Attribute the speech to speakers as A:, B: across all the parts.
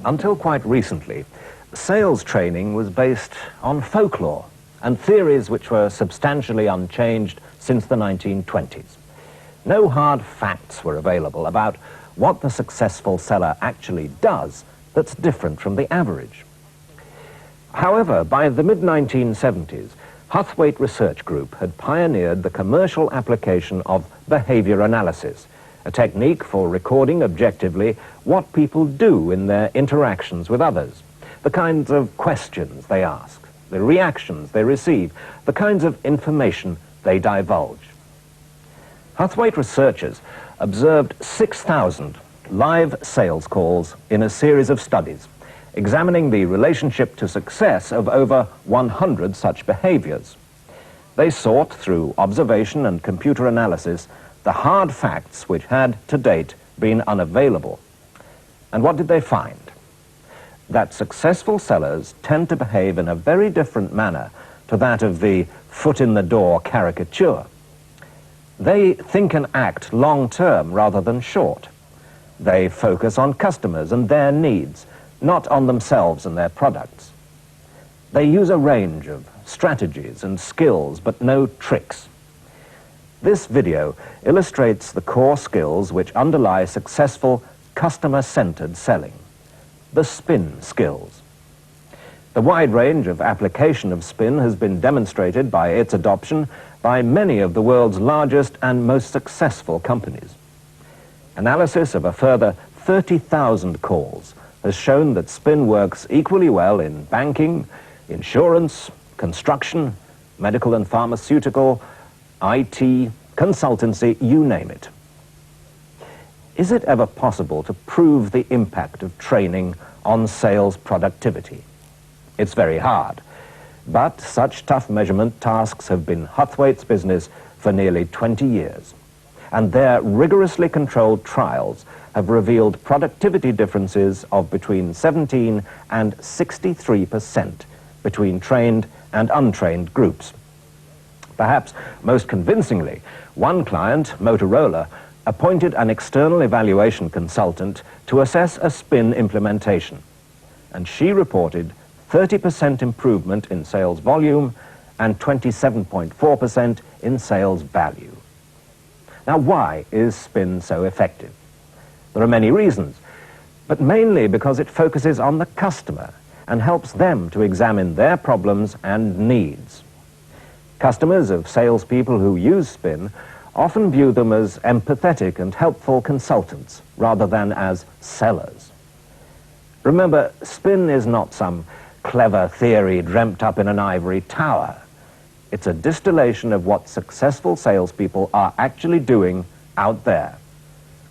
A: Until quite recently, sales training was based on folklore and theories which were substantially unchanged since the 1920s. No hard facts were available about what the successful seller actually does that's different from the average. However, by the mid-1970s, Huthwaite Research Group had pioneered the commercial application of behavior analysis, a technique for recording objectively what people do in their interactions with others, the kinds of questions they ask, the reactions they receive, the kinds of information they divulge. Huthwaite researchers observed 6,000 live sales calls in a series of studies, examining the relationship to success of over 100 such behaviors. They sought, through observation and computer analysis, the hard facts which had, to date, been unavailable. And what did they find? That successful sellers tend to behave in a very different manner to that of the foot-in-the-door caricature. They think and act long-term rather than short. They focus on customers and their needs, not on themselves and their products. They use a range of strategies and skills, but no tricks. This video illustrates the core skills which underlie successful customer-centered selling, the spin skills. The wide range of application of spin has been demonstrated by its adoption by many of the world's largest and most successful companies. Analysis of a further 30,000 calls has shown that spin works equally well in banking, insurance, construction, medical and pharmaceutical, IT, consultancy, you name it. Is it ever possible to prove the impact of training on sales productivity? It's very hard, but such tough measurement tasks have been Huthwaite's business for nearly 20 years, and their rigorously controlled trials have revealed productivity differences of between 17 and 63% between trained and untrained groups. Perhaps most convincingly, one client, Motorola, appointed an external evaluation consultant to assess a spin implementation, and she reported 30% improvement in sales volume and 27.4% in sales value. Now, why is spin so effective? There are many reasons, but mainly because it focuses on the customer and helps them to examine their problems and needs. Customers of salespeople who use spin often view them as empathetic and helpful consultants rather than as sellers. Remember, spin is not some clever theory dreamt up in an ivory tower. It's a distillation of what successful salespeople are actually doing out there.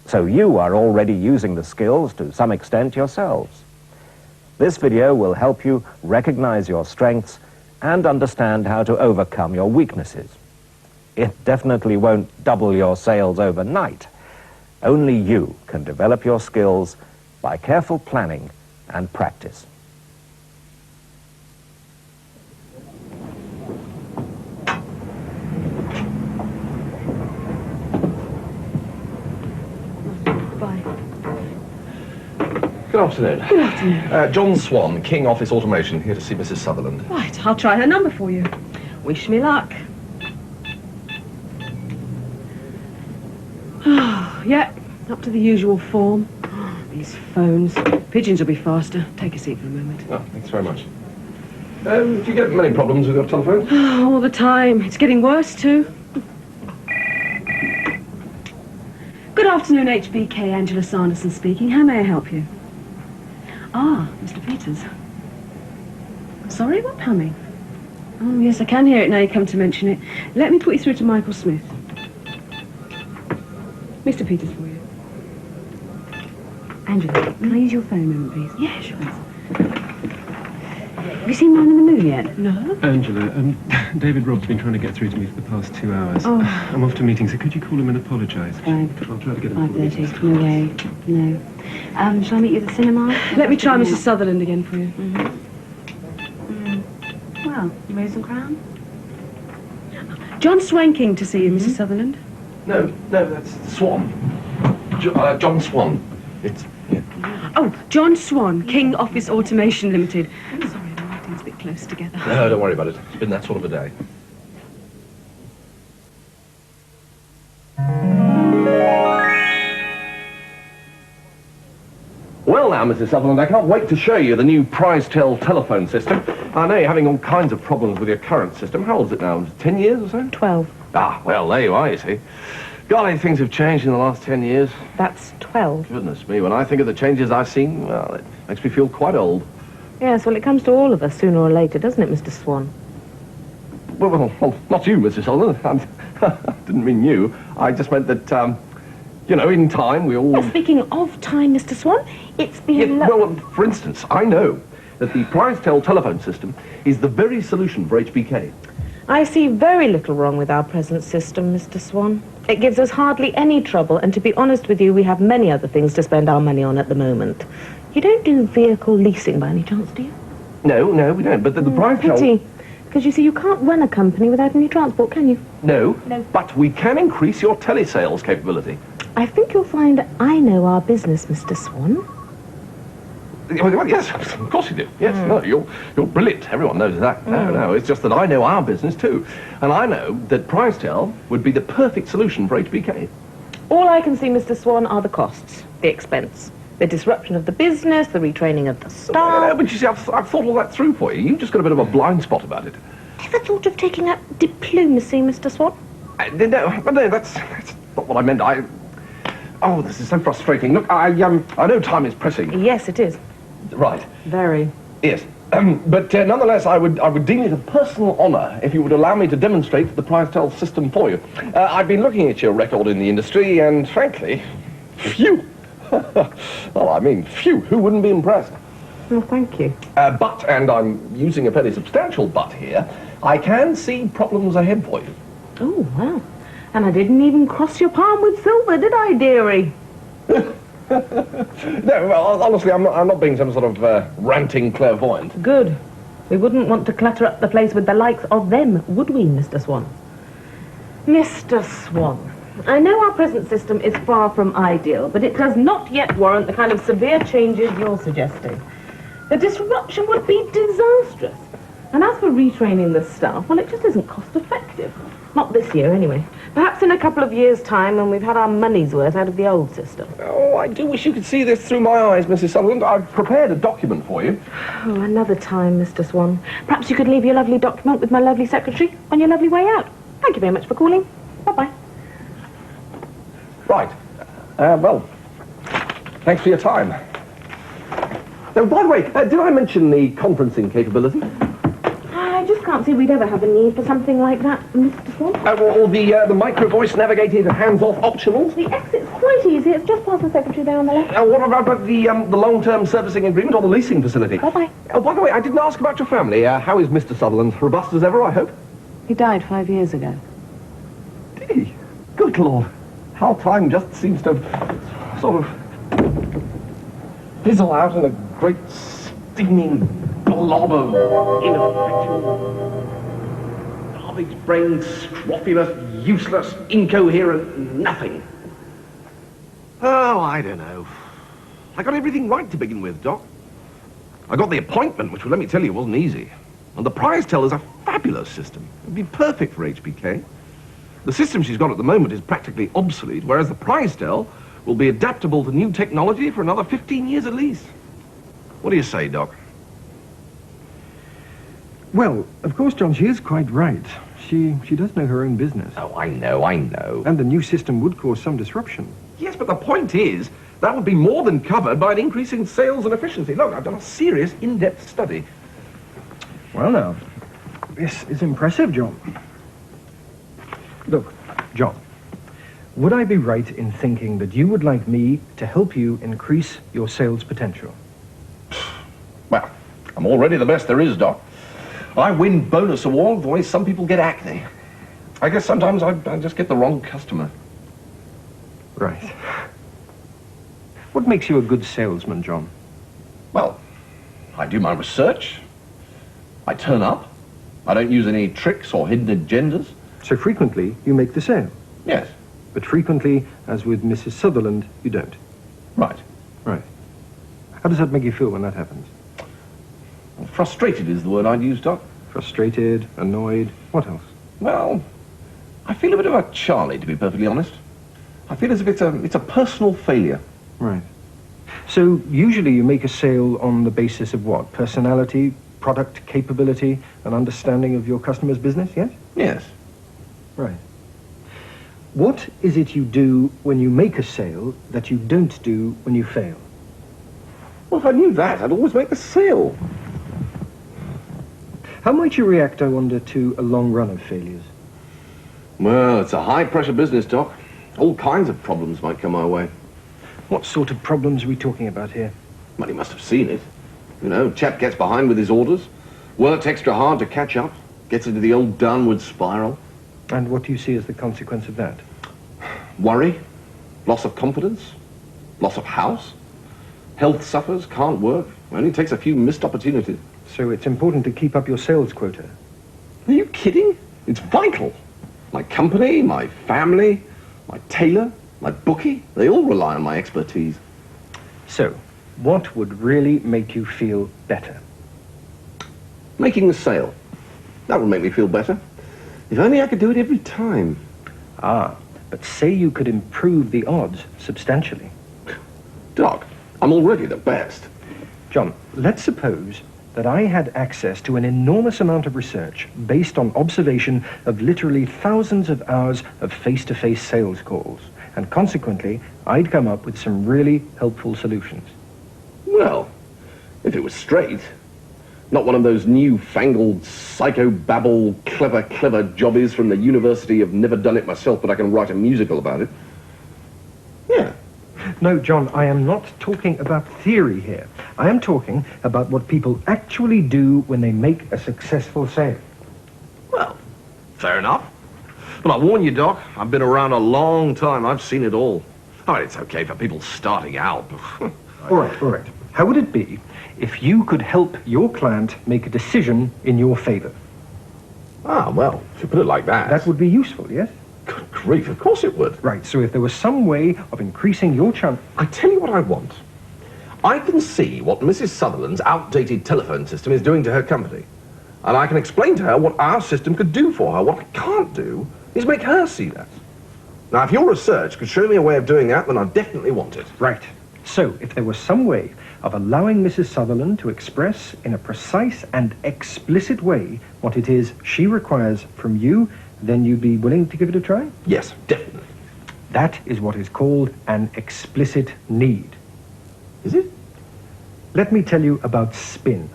A: So you are already using the skills to some extent yourselves. This video will help you recognize your strengths and understand how to overcome your weaknesses. It definitely won't double your sales overnight. Only you can develop your skills by careful planning and practice.
B: Good afternoon.
C: Good afternoon.
B: John Swan, King Office Automation, here to see Mrs. Sutherland.
C: Right, I'll try her number for you. Wish me luck. Yeah, up to the usual form. These phones. Pigeons will be faster. Take a seat for a moment.
B: Oh, thanks very much. Do you get many problems with your telephone?
C: All the time. It's getting worse, too. Good afternoon, HBK. Angela Sanderson speaking. How may I help you? Ah, Mr. Peters. Sorry, what plumbing? Oh, yes, I can hear it now you come to mention it. Let me put you through to Michael Smith. Mr. Peters for you. Angela, can I use your phone a moment, please? Yeah, sure. Have you seen Man in the Moon yet? No.
D: Angela, David Robb's been trying to get through to me for the past 2 hours.
C: Oh.
D: I'm off to meetings, so could you call him and apologise?
C: Fine.
D: I'll try to get him.
C: 5:30. No way. No. Shall I meet you at the cinema? Let me try Mrs. Sutherland again for you. Well, you ready some crown? John Swanking to see you, Mrs. Sutherland.
B: No, that's Swan. John Swan. It's... Yeah.
C: Oh, John Swan, King Office Automation Limited. Sorry, the writing's a bit close together.
B: No, don't worry about it. It's been that sort of a day. Well now, Mrs. Sutherland, I can't wait to show you the new Prize-Tel telephone system. I know you're having all kinds of problems with your current system. How old is it now? 10 years or so?
E: 12.
B: Ah, well, there you are, you see. Golly, things have changed in the last 10 years.
E: That's 12.
B: Goodness me, when I think of the changes I've seen, well, it makes me feel quite old.
E: Yes, well, it comes to all of us sooner or later, doesn't it, Mr. Swan?
B: Well, not you, Mrs. Sutherland. I didn't mean you. I just meant that, you know, in time we all...
E: Well, speaking of time, Mr. Swan, it's been...
B: Yeah, well, for instance, I know that the Prize-Tel telephone system is the very solution for HBK.
E: I see very little wrong with our present system, Mr. Swan. It gives us hardly any trouble, and to be honest with you, we have many other things to spend our money on at the moment. You don't do vehicle leasing by any chance, do you?
B: No, we don't, but the Prize-Tel...
E: Pity. Because, you see, you can't run a company without any transport, can you?
B: No, but we can increase your telesales capability.
E: I think you'll find I know our business, Mr. Swan.
B: Well, yes, of course you do. Yes, no, you're brilliant. Everyone knows that. No, it's just that I know our business too. And I know that Prize-Tel would be the perfect solution for HBK.
E: All I can see, Mr. Swan, are the costs, the expense, the disruption of the business, the retraining of the staff.
B: No, but you see, I've thought all that through for you. You've just got a bit of a blind spot about it.
E: Ever thought of taking up diplomacy, Mr. Swan?
B: No, that's not what I meant. Oh, this is so frustrating. Look, I know time is pressing.
E: Yes, it is.
B: Right.
E: Very.
B: Yes. But nonetheless, I would deem it a personal honour if you would allow me to demonstrate the Prize-Tel system for you. I've been looking at your record in the industry, and frankly, phew. Well, I mean, phew, who wouldn't be impressed?
E: Well, thank you.
B: But, and I'm using a fairly substantial but here, I can see problems ahead for you.
E: Oh, wow. And I didn't even cross your palm with silver, did I, dearie?
B: No, well, honestly, I'm not being some sort of ranting clairvoyant.
E: Good. We wouldn't want to clutter up the place with the likes of them, would we, Mr. Swan? Mr. Swan, I know our present system is far from ideal, but it does not yet warrant the kind of severe changes you're suggesting. The disruption would be disastrous. And as for retraining the staff, well, it just isn't cost-effective. Not this year, anyway. Perhaps in a couple of years' time when we've had our money's worth out of the old system.
B: Oh, I do wish you could see this through my eyes, Mrs. Sutherland. I've prepared a document for you.
E: Oh, another time, Mr. Swan. Perhaps you could leave your lovely document with my lovely secretary on your lovely way out. Thank you very much for calling. Bye-bye.
B: Right. Well, thanks for your time. Now, by the way, did I mention the conferencing capability?
E: I just can't see we'd ever have a need for something like that, Mr. Swan.
B: Or the micro-voice navigated hands-off optional?
E: The exit's quite easy. It's just past the secretary there on the left.
B: What about the long-term servicing agreement or the leasing facility?
E: Bye-bye.
B: Oh, by the way, I didn't ask about your family. How is Mr. Sutherland? Robust as ever, I hope?
E: He died 5 years ago.
B: Did he? Good Lord. How time just seems to sort of fizzle out in a great steaming blob of ineffectual, garbage-brained, scrofulous, useless, incoherent nothing. Oh, I don't know. I got everything right to begin with, Doc. I got the appointment, which, let me tell you, wasn't easy. And the Prize-Tel is a fabulous system. It'd be perfect for HBK. The system she's got at the moment is practically obsolete, whereas the Prize-Tel will be adaptable to new technology for another 15 years at least. What do you say, Doc?
D: Well, of course, John, she is quite right. She does know her own business.
B: Oh, I know.
D: And the new system would cause some disruption.
B: Yes, but the point is, that would be more than covered by an increase in sales and efficiency. Look, I've done a serious, in-depth study.
D: Well, now, this is impressive, John. Look, John, would I be right in thinking that you would like me to help you increase your sales potential?
B: Well, I'm already the best there is, Doc. I win bonus award the way some people get acne. I guess sometimes I just get the wrong customer.
D: Right. What makes you a good salesman, John?
B: Well, I do my research. I turn up. I don't use any tricks or hidden agendas.
D: So frequently, you make the sale.
B: Yes.
D: But frequently, as with Mrs. Sutherland, you don't.
B: Right.
D: Right. How does that make you feel when that happens?
B: Frustrated is the word I'd use, Doc.
D: Frustrated, annoyed, what else?
B: Well, I feel a bit about Charlie, to be perfectly honest. I feel as if it's a personal failure.
D: Right. So usually you make a sale on the basis of what? Personality, product capability, and understanding of your customer's business, yes?
B: Yes.
D: Right. What is it you do when you make a sale that you don't do when you fail?
B: Well, if I knew that, I'd always make the sale.
D: How might you react, I wonder, to a long run of failures?
B: Well, it's a high-pressure business, Doc. All kinds of problems might come our way.
D: What sort of problems are we talking about here?
B: Well, he must have seen it. You know, chap gets behind with his orders, works extra hard to catch up, gets into the old downward spiral.
D: And what do you see as the consequence of that?
B: Worry, loss of confidence, loss of house, health suffers, can't work, only takes a few missed opportunities.
D: So it's important to keep up your sales quota.
B: Are you kidding? It's vital. My company, my family, my tailor, my bookie, they all rely on my expertise.
D: So, what would really make you feel better?
B: Making the sale. That would make me feel better. If only I could do it every time.
D: Ah, but say you could improve the odds substantially.
B: Doc, I'm already the best.
D: John, let's suppose that I had access to an enormous amount of research based on observation of literally thousands of hours of face-to-face sales calls, and consequently, I'd come up with some really helpful solutions.
B: Well, if it was straight, not one of those new-fangled psychobabble clever jobbies from the University of Never Done It Myself, but I can write a musical about it. Yeah.
D: No, John, I am not talking about theory here. I am talking about what people actually do when they make a successful sale.
B: Well, fair enough. But I warn you, Doc, I've been around a long time. I've seen it all. I mean, it's okay for people starting out.
D: All right. How would it be if you could help your client make a decision in your favor?
B: Ah, well, if you put it like that.
D: That would be useful, yes?
B: Good grief, of course it would.
D: Right, so if there was some way of increasing your chance...
B: I tell you what I want. I can see what Mrs. Sutherland's outdated telephone system is doing to her company. And I can explain to her what our system could do for her. What I can't do is make her see that. Now, if your research could show me a way of doing that, then I definitely want it.
D: Right. So, if there was some way of allowing Mrs. Sutherland to express in a precise and explicit way what it is she requires from you, then you'd be willing to give it a try?
B: Yes, definitely.
D: That is what is called an explicit need.
B: Is it?
D: Let me tell you about spin.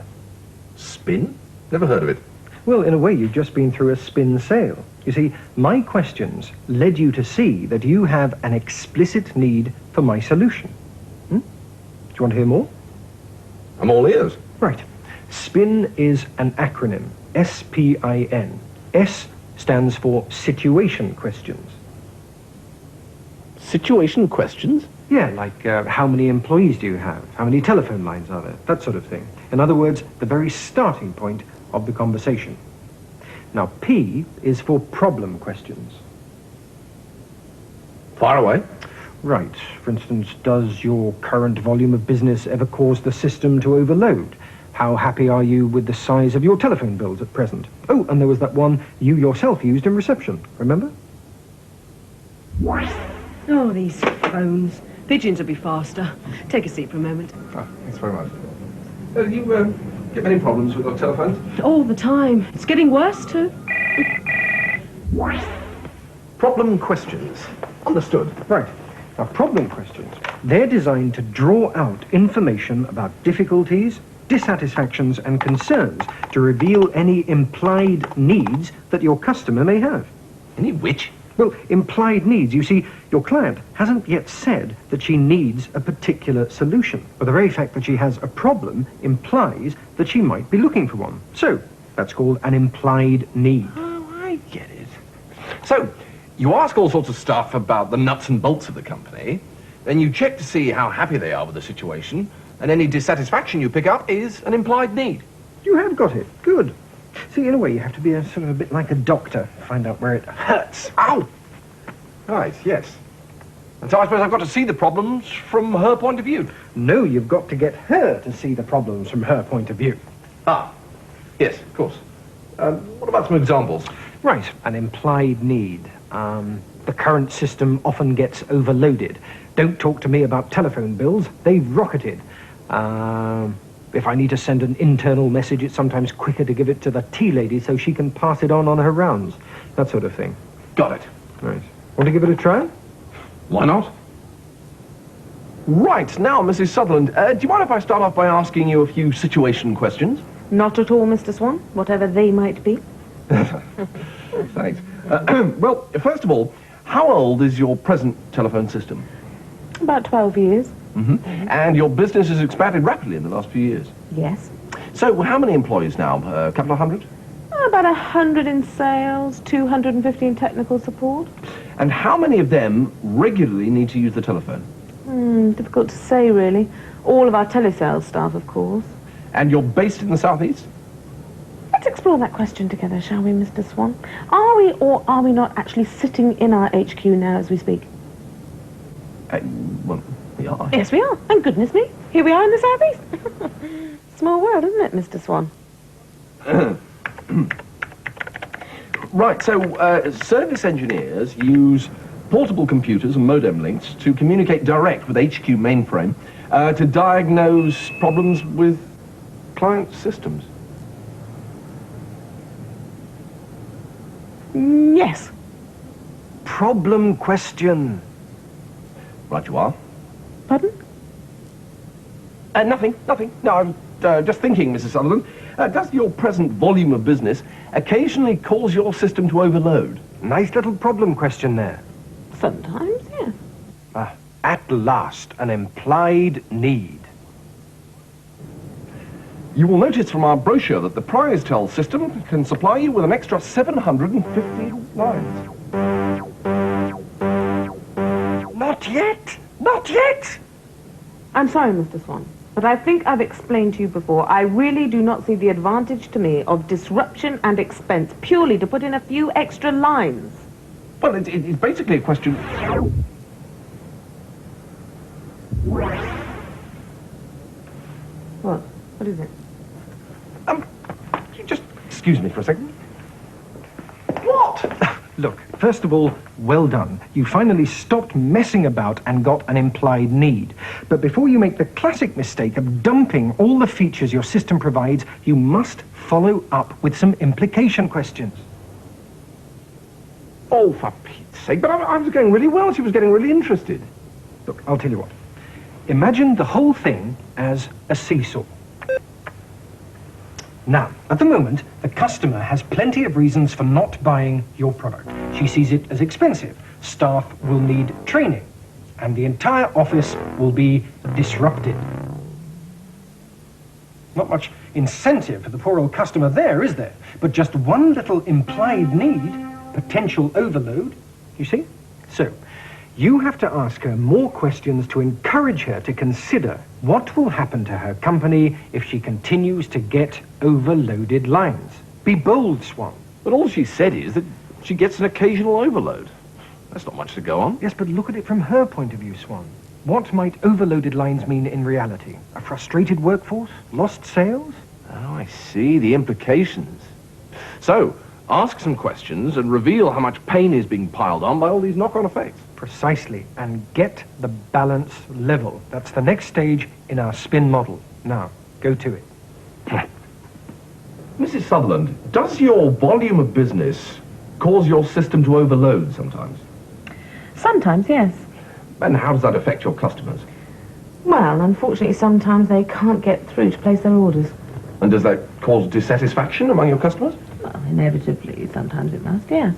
B: Spin? Never heard of it.
D: Well, in a way, you've just been through a spin sale. You see, my questions led you to see that you have an explicit need for my solution. Do you want to hear more?
B: I'm all ears.
D: Right. SPIN is an acronym. S-P-I-N. S stands for situation questions.
B: Situation questions?
D: Yeah, like how many employees do you have? How many telephone lines are there? That sort of thing. In other words, the very starting point of the conversation. Now, P is for problem questions.
B: Fire away.
D: Right. For instance, does your current volume of business ever cause the system to overload? How happy are you with the size of your telephone bills at present? Oh, and there was that one you yourself used in reception, remember?
C: Oh, these phones. Pigeons will be faster. Take a seat for a moment.
B: Oh, thanks very much. You get many problems with your telephones?
C: All the time. It's getting worse, too.
B: Problem questions. Understood.
D: Right. Now, problem questions. They're designed to draw out information about difficulties, dissatisfactions, and concerns to reveal any implied needs that your customer may have.
B: Any which?
D: Well, implied needs. You see, your client hasn't yet said that she needs a particular solution. But the very fact that she has a problem implies that she might be looking for one. So, that's called an implied need.
B: Oh, I get it. So, you ask all sorts of stuff about the nuts and bolts of the company, then you check to see how happy they are with the situation, and any dissatisfaction you pick up is an implied need.
D: You have got it. Good. See, in a way, you have to be a sort of a bit like a doctor. Find out where it hurts.
B: Ow! Right, yes. And so I suppose I've got to see the problems from her point of view.
D: No, you've got to get her to see the problems from her point of view.
B: Ah, yes, of course. What about some examples?
D: Right, an implied need. The current system often gets overloaded. Don't talk to me about telephone bills. They've rocketed. If I need to send an internal message, it's sometimes quicker to give it to the tea lady so she can pass it on her rounds. That sort of thing.
B: Got it.
D: Right. Want to give it a try?
B: Why not? Right, now, Mrs. Sutherland, do you mind if I start off by asking you a few situation questions?
E: Not at all, Mr. Swan, whatever they might be.
B: Thanks. Well, first of all, how old is your present telephone system?
E: About 12 years.
B: And your business has expanded rapidly in the last few years.
E: Yes.
B: So, how many employees now? A couple of hundred?
E: About 100 in sales, 250 in technical support.
B: And how many of them regularly need to use the telephone?
E: Difficult to say, really. All of our telesales staff, of course.
B: And you're based in the southeast?
E: Let's explore that question together, shall we, Mr. Swan? Are we or are we not actually sitting in our HQ now as we speak?
B: Well, we are.
E: Yes, we are. And goodness me, here we are in the southeast. Small world, isn't it, Mr. Swan?
B: Right, so service engineers use portable computers and modem links to communicate direct with HQ mainframe to diagnose problems with client systems.
E: Yes.
D: Problem question.
B: Right you are.
E: Pardon?
B: Nothing. No, I'm just thinking, Mrs. Sutherland. Does your present volume of business occasionally cause your system to overload?
D: Nice little problem question there.
E: Sometimes, yes.
D: At last, an implied need.
B: You will notice from our brochure that the PrizeTel system can supply you with an extra 750 lines.
D: Not yet! Not yet!
E: I'm sorry, Mr. Swan, but I think I've explained to you before, I really do not see the advantage to me of disruption and expense purely to put in a few extra lines.
B: Well, it's basically a question...
E: What? What is it?
B: You just excuse me for a second. What?
D: Look, first of all, well done. You finally stopped messing about and got an implied need. But before you make the classic mistake of dumping all the features your system provides, you must follow up with some implication questions.
B: Oh, for Pete's sake, but I was going really well. She was getting really interested.
D: Look, I'll tell you what. Imagine the whole thing as a seesaw. Now, at the moment, the customer has plenty of reasons for not buying your product. She sees it as expensive, staff will need training, and the entire office will be disrupted. Not much incentive for the poor old customer there, is there? But just one little implied need, potential overload, you see? So, you have to ask her more questions to encourage her to consider what will happen to her company if she continues to get overloaded lines. Be bold, Swan.
B: But all she said is that she gets an occasional overload. That's not much to go on.
D: Yes, but look at it from her point of view, Swan. What might overloaded lines mean in reality? A frustrated workforce? Lost sales?
B: Oh, I see the implications. So, ask some questions and reveal how much pain is being piled on by all these knock-on effects.
D: Precisely, and get the balance level. That's the next stage in our spin model. Now, go to it.
B: Mrs. Sutherland, does your volume of business cause your system to overload sometimes?
E: Sometimes, yes.
B: And how does that affect your customers?
E: Well, unfortunately, sometimes they can't get through to place their orders.
B: And does that cause dissatisfaction among your customers?
E: Well, inevitably, sometimes it must, yes.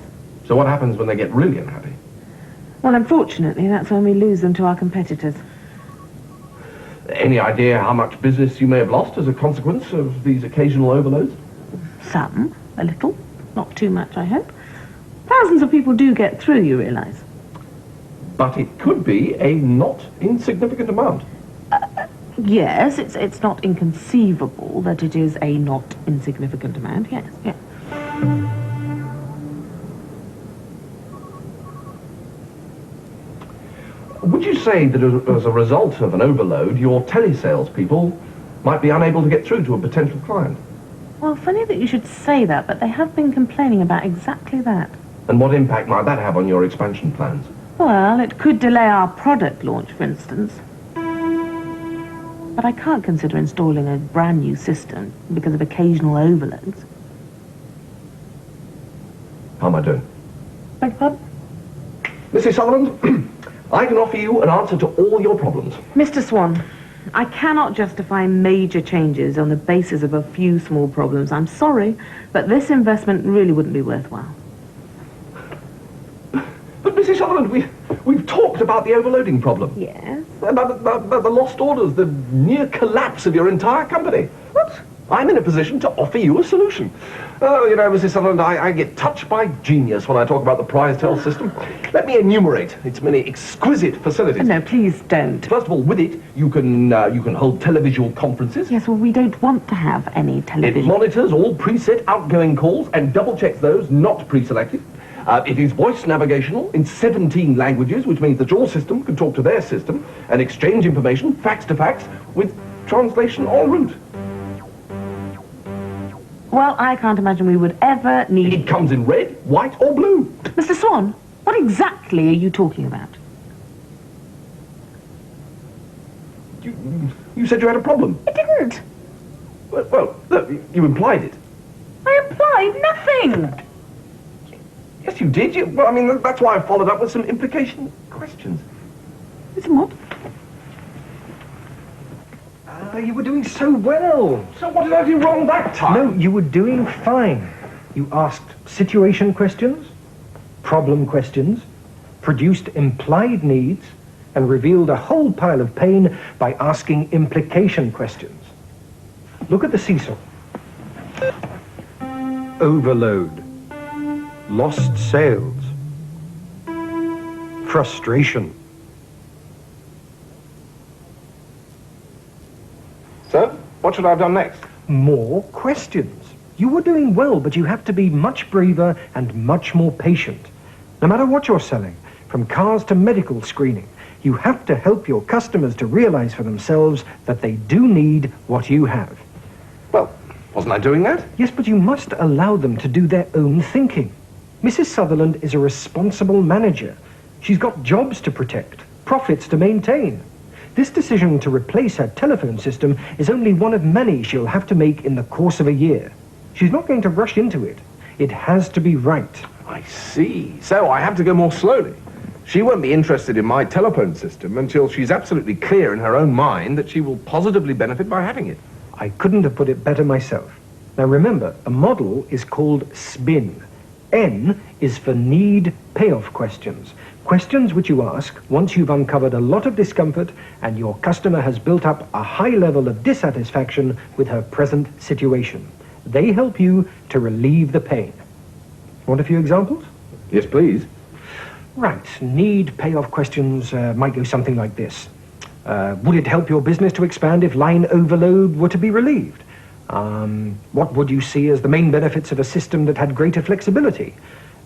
B: So what happens when they get really unhappy?
E: Well, unfortunately, that's when we lose them to our competitors.
B: Any idea how much business you may have lost as a consequence of these occasional overloads?
E: Some, a little. Not too much, I hope. Thousands of people do get through, you realise.
B: But it could be a not insignificant amount.
E: Yes, it's not inconceivable that it is a not insignificant amount, yes, yes.
B: say that as a result of an overload, your telesales people might be unable to get through to a potential client.
E: Well, funny that you should say that, but they have been complaining about exactly that.
B: And what impact might that have on your expansion plans?
E: Well, it could delay our product launch, for instance. But I can't consider installing a brand new system because of occasional overloads.
B: How am I doing?
E: Beg your pardon?
B: Mrs. Sutherland, I can offer you an answer to all your problems.
E: Mr. Swan, I cannot justify major changes on the basis of a few small problems. I'm sorry, but this investment really wouldn't be worthwhile.
B: But Mrs. Sutherland, we've talked about the overloading problem.
E: Yes?
B: About the lost orders, the near collapse of your entire company. What? I'm in a position to offer you a solution. Oh, you know, Mrs. Sutherland, I get touched by genius when I talk about the prize-tell system. Let me enumerate its many exquisite facilities.
E: No, please don't.
B: First of all, with it, you can hold televisual conferences.
E: Yes, well, we don't want to have any
B: It
E: television.
B: monitors all preset outgoing calls and double-checks those not pre-selected. It is voice navigational in 17 languages, which means that your system can talk to their system and exchange information, fax to fax, with translation en route.
E: Well, I can't imagine we would ever need...
B: It comes in red, white, or blue.
E: Mr. Swan, what exactly are you talking about?
B: You said you had a problem.
E: I didn't.
B: Well, look, you implied it.
E: I implied nothing.
B: Yes, you did. Well, I mean, that's why I followed up with some implication questions.
E: It's what?
D: You were doing so well.
B: So what did I do wrong that time?
D: No, you were doing fine. You asked situation questions, problem questions, produced implied needs, and revealed a whole pile of pain by asking implication questions. Look at the seesaw. Overload. Lost sales. Frustration.
B: So, what should I have done next?
D: More questions. You were doing well, but you have to be much braver and much more patient. No matter what you're selling, from cars to medical screening, you have to help your customers to realize for themselves that they do need what you have.
B: Well, wasn't I doing that?
D: Yes, but you must allow them to do their own thinking. Mrs. Sutherland is a responsible manager. She's got jobs to protect, profits to maintain. This decision to replace her telephone system is only one of many she'll have to make in the course of a year. She's not going to rush into it. It has to be right.
B: I see. So I have to go more slowly. She won't be interested in my telephone system until she's absolutely clear in her own mind that she will positively benefit by having it.
D: I couldn't have put it better myself. Now remember, a model is called SPIN. N is for need payoff questions. Questions which you ask once you've uncovered a lot of discomfort and your customer has built up a high level of dissatisfaction with her present situation. They help you to relieve the pain. Want a few examples?
B: Yes, please.
D: Right. Need payoff questions might go something like this. Would it help your business to expand if line overload were to be relieved? What would you see as the main benefits of a system that had greater flexibility?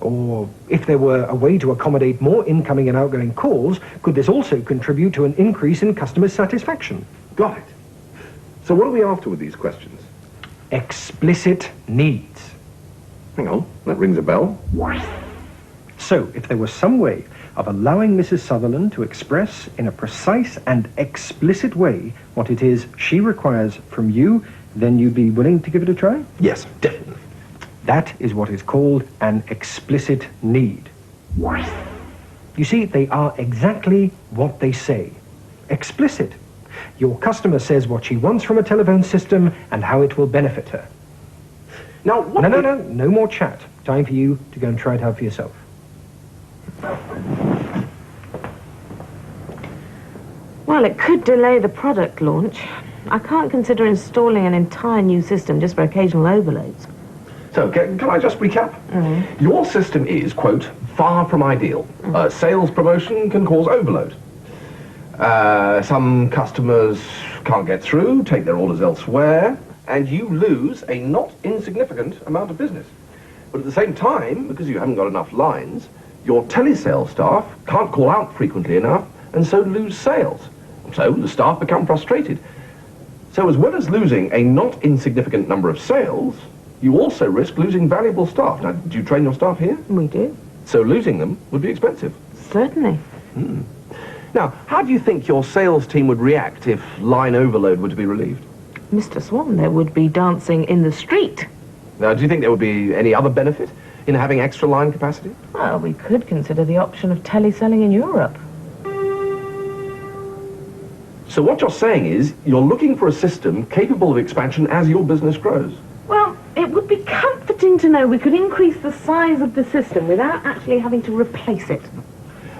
D: Or if there were a way to accommodate more incoming and outgoing calls, could this also contribute to an increase in customer satisfaction?
B: Got it. So what are we after with these questions?
D: Explicit needs.
B: Hang on, that rings a bell.
D: So, if there was some way of allowing Mrs. Sutherland to express in a precise and explicit way what it is she requires from you, then you'd be willing to give it a try?
B: Yes, definitely.
D: That is what is called an explicit need. You see, they are exactly what they say. Explicit. Your customer says what she wants from a telephone system and how it will benefit her.
B: Now, what...
D: No more chat. Time for you to go and try it out for yourself.
E: Well, it could delay the product launch. I can't consider installing an entire new system just for occasional overloads.
B: So, can I just recap? Your system is, quote, far from ideal. Sales promotion can cause overload. Some customers can't get through, take their orders elsewhere, and you lose a not insignificant amount of business. But at the same time, because you haven't got enough lines, your telesales staff can't call out frequently enough, and so lose sales. So the staff become frustrated. So as well as losing a not insignificant number of sales, you also risk losing valuable staff. Now, do you train your staff here?
E: We do.
B: So losing them would be expensive.
E: Certainly.
B: Now, how do you think your sales team would react if line overload were to be relieved?
E: Mr. Swan, there would be dancing in the street.
B: Now, do you think there would be any other benefit in having extra line capacity?
E: Well, we could consider the option of teleselling in Europe.
B: So what you're saying is you're looking for a system capable of expansion as your business grows.
E: Well, it would be comforting to know we could increase the size of the system without actually having to replace it.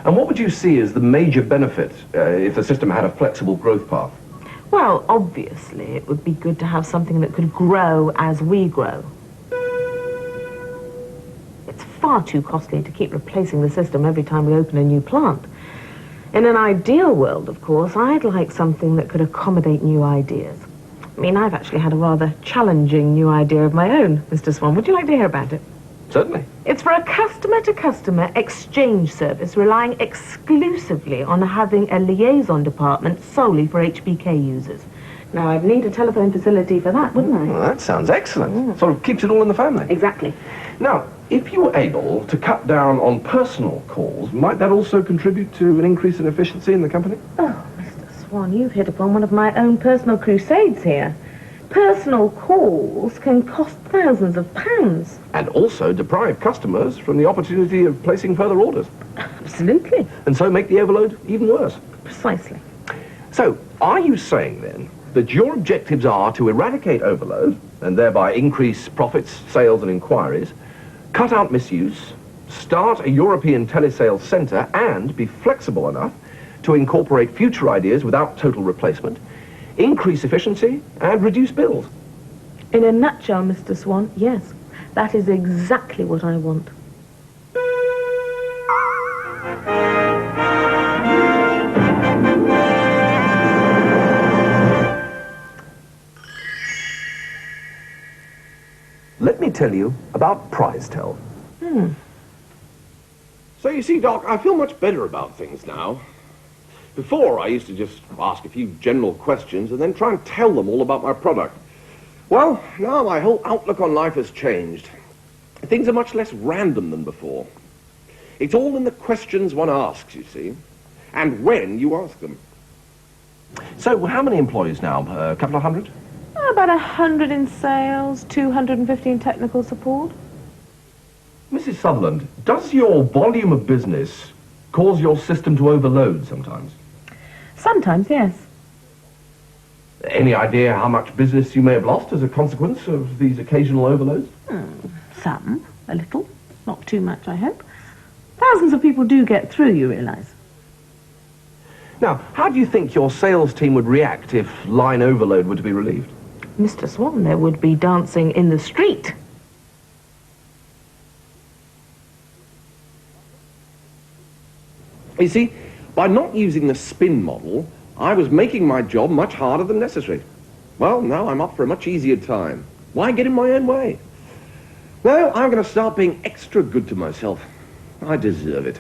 B: And what would you see as the major benefit if the system had a flexible growth path?
E: Well, obviously, it would be good to have something that could grow as we grow. It's far too costly to keep replacing the system every time we open a new plant. In an ideal world, of course, I'd like something that could accommodate new ideas. I mean, I've actually had a rather challenging new idea of my own, Mr. Swan. Would you like to hear about it?
B: Certainly.
E: It's for a customer-to-customer exchange service relying exclusively on having a liaison department solely for HBK users. Now, I'd need a telephone facility for that, wouldn't I?
B: Well, that sounds excellent. Sort of keeps it all in the family.
E: Exactly.
B: Now, if you were able to cut down on personal calls, might that also contribute to an increase in efficiency in the company?
E: Oh, Mr. Swan, you've hit upon one of my own personal crusades here. Personal calls can cost thousands of pounds.
B: And also deprive customers from the opportunity of placing further orders.
E: Absolutely.
B: And so make the overload even worse.
E: Precisely.
B: So, are you saying then that your objectives are to eradicate overload and thereby increase profits, sales and inquiries, cut out misuse, start a European telesales centre and be flexible enough to incorporate future ideas without total replacement, increase efficiency and reduce bills?
E: In a nutshell, Mr. Swan, yes. That is exactly what I want.
B: Let me tell you about PrizeTel.
F: So you see, Doc, I feel much better about things now. Before, I used to just ask a few general questions and then try and tell them all about my product. Well, now my whole outlook on life has changed. Things are much less random than before. It's all in the questions one asks, you see, and when you ask them.
B: So, how many employees now? A couple of hundred?
E: About 100 in sales, 250 in technical support.
B: Mrs. Sutherland, does your volume of business cause your system to overload sometimes?
E: Sometimes, yes.
B: Any idea how much business you may have lost as a consequence of these occasional overloads?
E: Some. A little. Not too much, I hope. Thousands of people do get through, you realise.
B: Now, how do you think your sales team would react if line overload were to be relieved?
E: Mr. Swan, there would be dancing in the street.
F: You see, by not using the spin model, I was making my job much harder than necessary. Well, now I'm up for a much easier time. Why get in my own way? No, I'm going to start being extra good to myself. I deserve it.